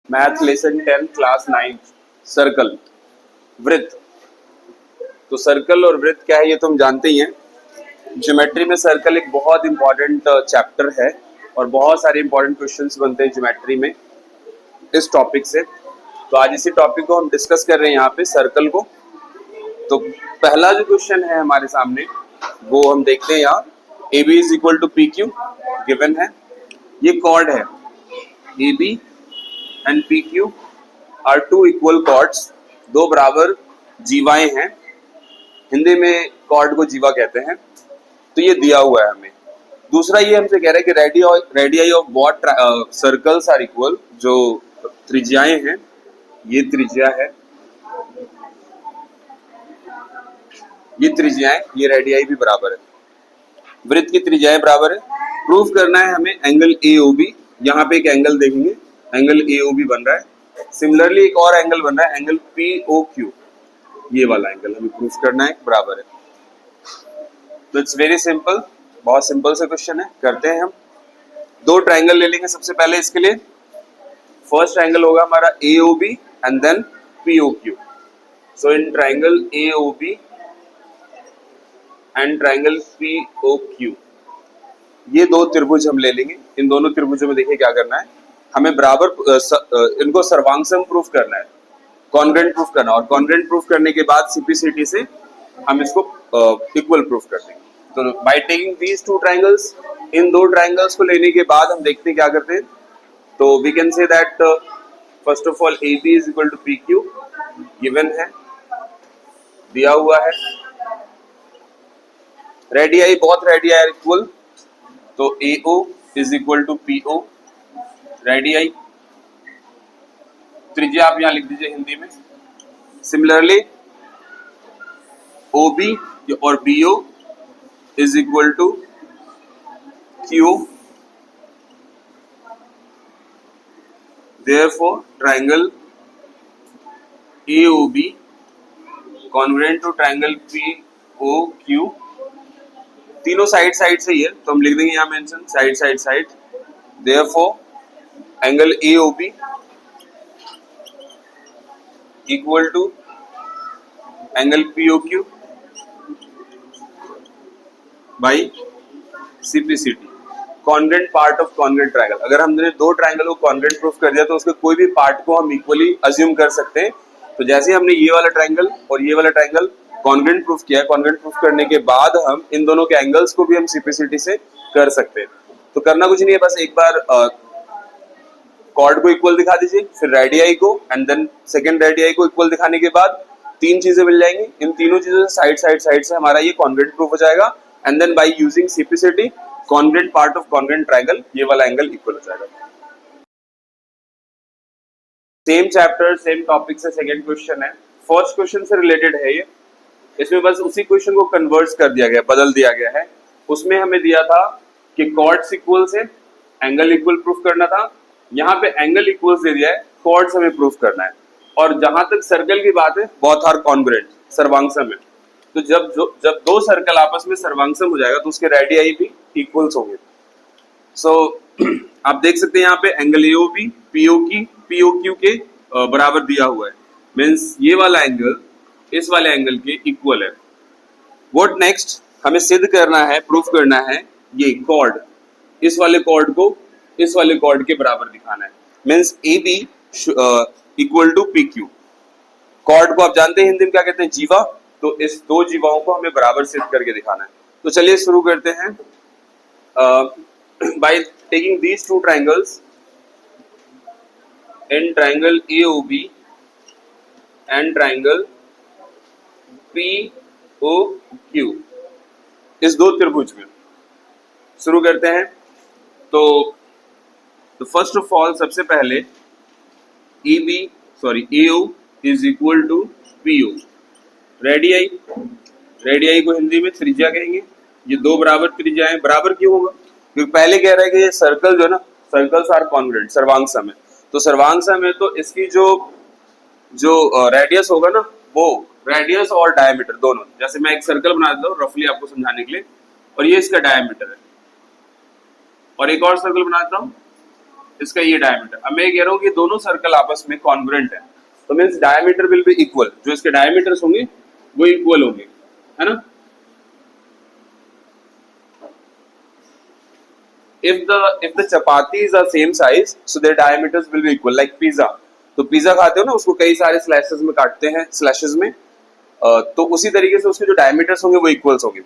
Math lesson 10 class 9 circle वृत्त। तो circle और वृत्त क्या है ये तो हम जानते ही हैं। ज्योमेट्री में सर्कल एक बहुत इंपॉर्टेंट चैप्टर है और बहुत सारे इंपॉर्टेंट क्वेश्चंस बनते हैं ज्योमेट्री में इस टॉपिक से। तो आज इसी टॉपिक को हम डिस्कस कर रहे हैं यहाँ पे सर्कल को। तो पहला जो क्वेश्चन है हमारे सामने वो हम देखते हैं यहाँ। A B is equal to P Q given है। ये कॉर्ड है A B and P Q are two equal chords, दो बराबर जीवाएं हैं। हिंदी में कॉर्ड को जीवा कहते हैं। तो ये दिया हुआ है हमें। दूसरा ये हमसे कह रहा है कि radii of what circles are equal, जो त्रिज्याएं हैं ये त्रिज्या है, ये त्रिज्याएं, ये रेडियाई भी बराबर है, वृत्त की त्रिज्याएं बराबर है। प्रूफ करना है हमें एंगल ए ओ बी। यहाँ पे एक एंगल देखेंगे, एंगल ए ओ बी बन रहा है। सिमिलरली एक और एंगल बन रहा है एंगल पी ओ क्यू, ये वाला एंगल हमें प्रूफ करना है बराबर है। तो इट्स वेरी सिंपल, बहुत सिंपल सा क्वेश्चन है। करते हैं हम। दो ट्रायंगल ले लेंगे सबसे पहले इसके लिए। फर्स्ट ट्रायंगल होगा हमारा A O B and then P O Q. So in triangle A O B and triangle P O Q, ये दो त्रिभुज हम ले लेंगे। इन दोनों त्रिभुजों में देखिए क्या करना है, हमें बराबर इनको सर्वांगसम प्रूफ करना है, कॉन्ग्रेंट प्रूफ करना है। और कॉन्ग्रेंट प्रूफ करने के बाद सीपीसीटी से हम इसको इक्वल प्रूफ कर देंगे। तो by taking these two triangles, इन दो ट्रायंगल्स को लेने के बाद हम देखते हैं क्या करते हैं। तो we can say that first of all A B is equal to P Q given है, दिया हुआ है। रेडियाई, बहुत रेडियाई आर इक्वल, तो A O is equal to P O radii. त्रिज्या आप यहां लिख दीजिए हिंदी में। सिमिलरली ओ बी और B O is equal to Q, therefore triangle A O B congruent to triangle P O Q. तीनों side side से ही है तो हम लिख देंगे यहाँ mention side side side. Therefore angle A O B equal to angle P O Q by CPCT, congruent part of congruent triangle. अगर हमने दो ट्रायंगल को कॉन्ग्रेंट प्रूफ कर दिया तो उसके कोई भी पार्ट को हम इक्वली अज्यूम कर सकते हैं। तो जैसे हमने ये वाला ट्रायंगल और ये वाला ट्रायंगल कॉन्ग्रेंट प्रूफ किया है, कॉन्ग्रेंट प्रूफ करने के बाद हम इन दोनों के एंगल्स को भी हम सीपीसीटी से कर सकते हैं। तो करना कुछ नहीं है, बस एक बार कॉर्ड को इक्वल दिखा दीजिए, फिर रेडियाई को एंड देन सेकंड रेडियाई को इक्वल दिखाने के बाद तीन चीजें मिल जाएंगी। इन तीनों चीजों से साइड साइड साइड से हमारा ये कॉन्ग्रेंट प्रूफ हो जाएगा and then by using CPCT congruent part of congruent triangle, ये वाला एंगल इक्वल हो जाएगा। सेम चैप्टर सेम टॉपिक से सेकंड क्वेश्चन है। फर्स्ट क्वेश्चन से रिलेटेड है ये। इसमें बस उसी क्वेश्चन को कन्वर्ट कर दिया गया, बदल दिया गया है। उसमें हमें दिया था कि कॉर्ड्स इक्वल से एंगल इक्वल प्रूफ करना था। यहाँ पे एंगल इक्वल्स दे दिया है, कॉर्ड्स हमें प्रूफ करना है। और जहां तक सर्कल की बात है, बोथ आर कॉन्ग्रुएंट, सर्वांगसम है। तो जब दो सर्कल आपस में सर्वांगसम हो जाएगा तो उसके रेडियाई भी इक्वल्स होंगे। सो आप देख सकते हैं यहाँ पे angle A O B P O Q के बराबर दिया हुआ है। मीन्स ये वाला एंगल इस वाले एंगल के इक्वल है। व्हाट नेक्स्ट, हमें सिद्ध करना है, प्रूफ करना है ये कॉर्ड, इस वाले कॉर्ड को इस वाले कॉर्ड के बराबर दिखाना है। Means A B equal to P Q. Chord को आप जानते हैं हिंदी में क्या कहते हैं, जीवा। तो इस दो जीवाओं को हमें बराबर सिद्ध करके दिखाना है। तो चलिए शुरू करते हैं। By taking these two triangles in triangle A O B and triangle P O Q, इस दो त्रिभुज में शुरू करते हैं। तो फर्स्ट ऑफ ऑल सबसे पहले A O is equal to P O. Radii को हिंदी में त्रिज्या कहेंगे। ये दो बराबर त्रिज्याएं, बराबर क्यों होगा, क्योंकि पहले कह रहा है कि ये सर्कल जो है ना, सर्कल्स आर कॉन्ग्रुएंट, सर्वांगसम है। तो सर्वांगसम है तो इसकी जो रेडियस होगा ना, वो रेडियस और डायमीटर दोनों, जैसे मैं एक सर्कल बना देता हूँ रफली आपको समझाने के लिए, और ये इसका डायमीटर है, और एक और सर्कल बना देता हूँ, इसका ये डायमीटर। अब मैं कह रहा हूँ कि दोनों सर्कल आपस में कॉन्ग्रुएंट है, तो means diameter will be equal, जो इसके डायमीटर्स होंगे वो इक्वल होंगे, है ना। if the chapatis are same size, so their diameters will be equal, like pizza। तो पिज्जा खाते हो ना, उसको कई सारे स्लाइसेस में काटते हैं, स्लैशेस में, तो उसी तरीके से उसके जो डायमीटर्स होंगे वो इक्वल्स होंगे।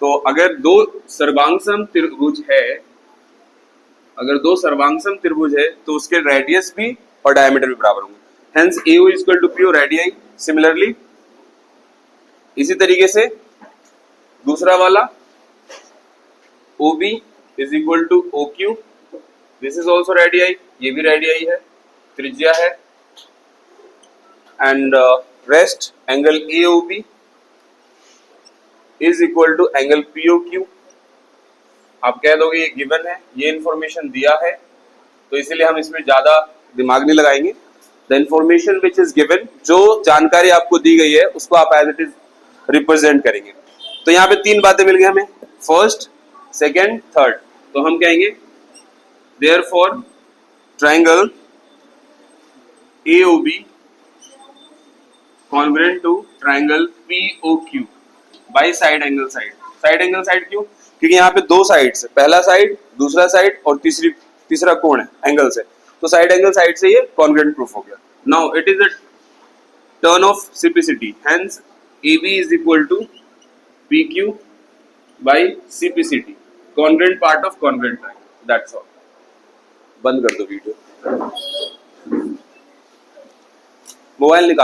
तो अगर दो सर्वांगसम त्रिभुज है, अगर दो सर्वांगसम त्रिभुज है तो उसके रेडियस भी और डायमीटर भी बराबर होंगे। Hence AO is equal to PO radii. Similarly इसी तरीके से दूसरा वाला OB is equal to OQ, this is also radii, ये भी radii है, त्रिज्या है, and rest angle AOB is equal to angle POQ। आप कह दोगे ये गिवन है, ये इंफॉर्मेशन दिया है, तो इसीलिए हम इसमें ज्यादा दिमाग नहीं लगाएंगे। The information which is given, जो जानकारी आपको दी गई है उसको आप एज इट इज रिप्रेजेंट करेंगे। तो यहाँ पे तीन बातें मिल गई हमें, फर्स्ट, सेकेंड, थर्ड। तो हम कहेंगे therefore triangle AOB congruent to triangle POQ by side angle side. Side angle side क्यों? क्योंकि यहाँ पे दो साइड है, पहला साइड, दूसरा साइड और तीसरा कोण है एंगल से, तो साइड एंगल साइड से ये कॉन्ग्रुएंट प्रूफ हो गया। Now it is a turn of simplicity, hence AB is equal to PQ by CPCT, congruent part of congruent triangle. That's all. बंद कर दो वीडियो, मोबाइल निकाल।